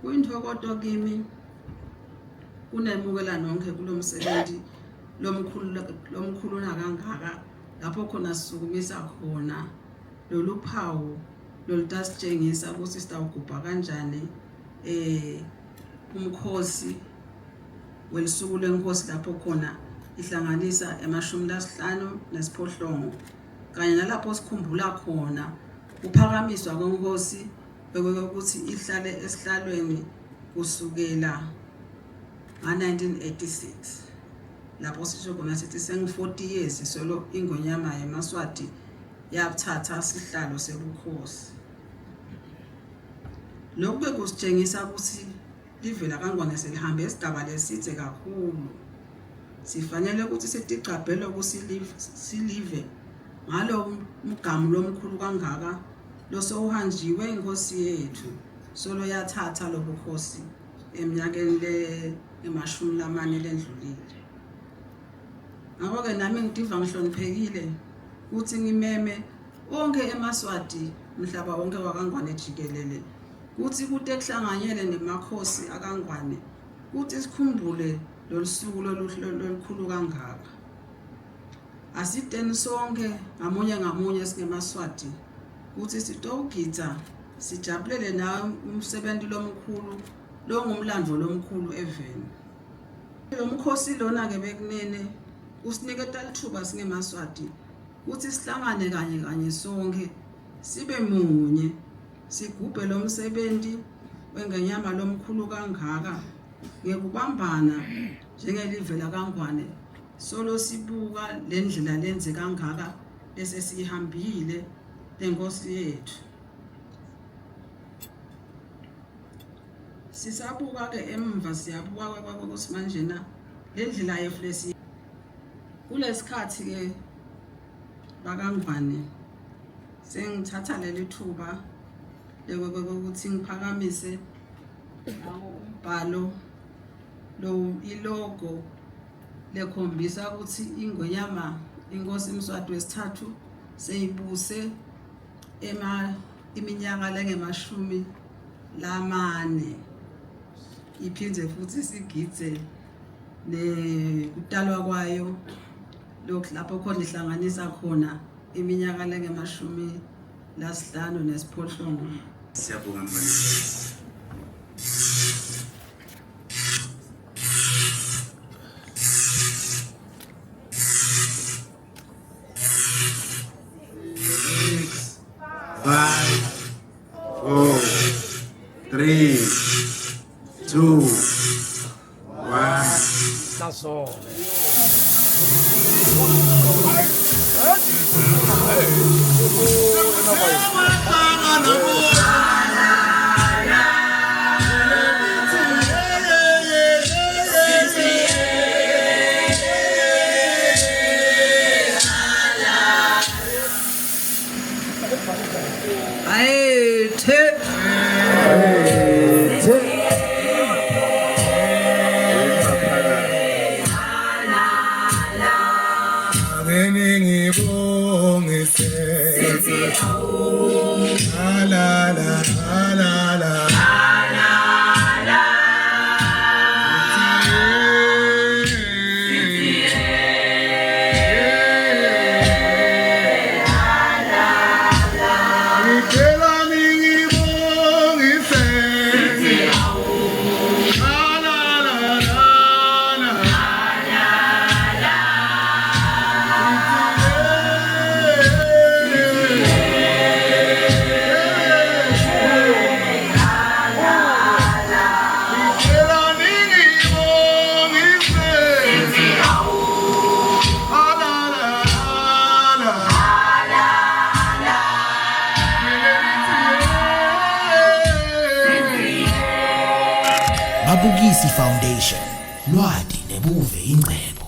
Kuyintokoto kimi kunemukela nonke kulomsebenzi lomkhulu nakangaka lapho khona sisukumisa khona lolu phawu lolutasitshengisa ukuthi sitawugubha kanjani umkhosi welisuku lenkosi lapho khona ihlanganisa ema-50 nesiphohlongo kanye nalapho sikhumbula khona uphakamiswa kwenkosi ukuthi ihlale esihlalweni kusukela nga-1986 lapho sisho khona sithi sengu-40 years solo ingonyama yeMaswati yathatha isihlalo sebukhosi. Lokhu bekusitshengisa ukuthi live laKaNgwane selihambe isigaba leside kakhulu. Sifanele ukuthi sitigcabhele silive ngalo mgamu lomkhulu kangaka losowuhanjiwe inkosi yethu solo yathatha lobukhosi eminyakeni le-40 lendlulile. Ngakho-ke nami ngidiva ngihloniphekile ukuthi ngimeme onke eMaswati mhlaba wonke waKaNgwane jikelele kuthi kude kuhlanganyele nemakhosi aKaNgwane kuthi sikhumbule lolusuku lolukhulu kangaka. Asiteni sonke ngamunye singeMaswati ukuthi sitowugidza sijabulele nawe umsebenzi lomkhulu longumlandvo lomkhulu eveni. Lo mkhosi lona-ke bekunene usiniketa lithuba singeMaswati ukuthi sihlangane kanye sonke sibe munye sigubhe lo msebenzi wengenyama lomkhulu kangaka ngekubambana njengelive laKaNgwane solo sibuka lendlela lenze kangaka bese sihambile lenkosi yethu. Sisabuka ke emva siyabuka kwakuthi manjena lendlela yeflesi kulesikhathi ke baKaNgwane sengithatha leli thuba ukuthi ngiphakamise umbhalo lo ilogo lekhombisa ukuthi ingonyama inkosi uMswati wesithathu seyibuse iminyaka lenge-40 iphindze futhi sigidze kutalwa kwayo lokhu lapho khona ihlanganisa khona iminyaka lenge-50 nesiphohlongo. Siyabonga Five, 4, 3, 2, 1. That's all. Mabukisi Foundation, lwati nebuve ingcebo.